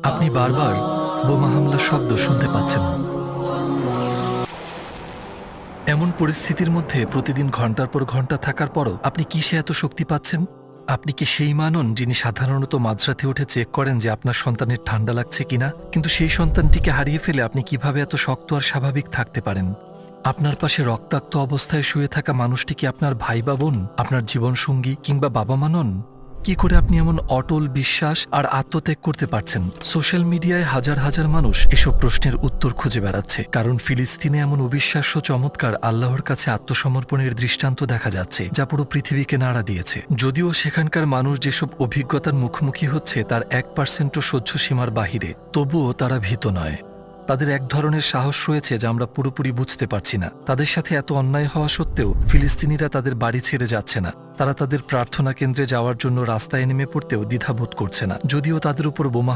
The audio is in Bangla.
আপনি বারবার বোমা হামলার শব্দ শুনতে পাচ্ছেন। এমন পরিস্থিতির মধ্যে প্রতিদিন ঘন্টার পর ঘন্টা থাকার পরও আপনি কিসে এত শক্তি পাচ্ছেন? আপনি কি সেই মানুন যিনি সাধারণত মাঝরাতে উঠে চেক করেন যে আপনার সন্তানের ঠান্ডা লাগছে কিনা? কিন্তু সেই সন্তানটিকে হারিয়ে ফেলে আপনি কিভাবে এত শক্ত আর স্বাভাবিক থাকতে পারেন? আপনার পাশে রক্তাক্ত অবস্থায় শুয়ে থাকা মানুষটি কি আপনার ভাই বা বোন, আপনার জীবনসঙ্গী কিংবা বাবা মা নন? কি করে আপনি এমন অটল বিশ্বাস আর আত্মত্যাগ করতে পারছেন? সোশ্যাল মিডিয়ায় হাজার হাজার মানুষ এসব প্রশ্নের উত্তর খুঁজে বেড়াচ্ছে, কারণ ফিলিস্তিনে এমন অবিশ্বাস্য চমৎকার আল্লাহর কাছে আত্মসমর্পণের দৃষ্টান্ত দেখা যাচ্ছে যা পুরো পৃথিবীকে নাড়া দিয়েছে। যদিও সেখানকার মানুষ যেসব অভিজ্ঞতার মুখোমুখি হচ্ছে তার 1%ও সহ্য সীমার বাহিরে, তবুও তারা ভীত নয়। তাদের এক ধরনের সাহস রয়েছে যা আমরা পুরোপুরি বুঝতে পারছি না। তাদের সাথে এত অন্যায় হওয়া সত্ত্বেও ফিলিস্তিনিরা তাদের বাড়ি ছেড়ে যাচ্ছে না। তারা তাদের প্রার্থনা কেন্দ্রে যাওয়ার জন্য রাস্তায় নেমে পড়তেও দ্বিধাবোধ করছে না, যদিও তাদের উপর বোমা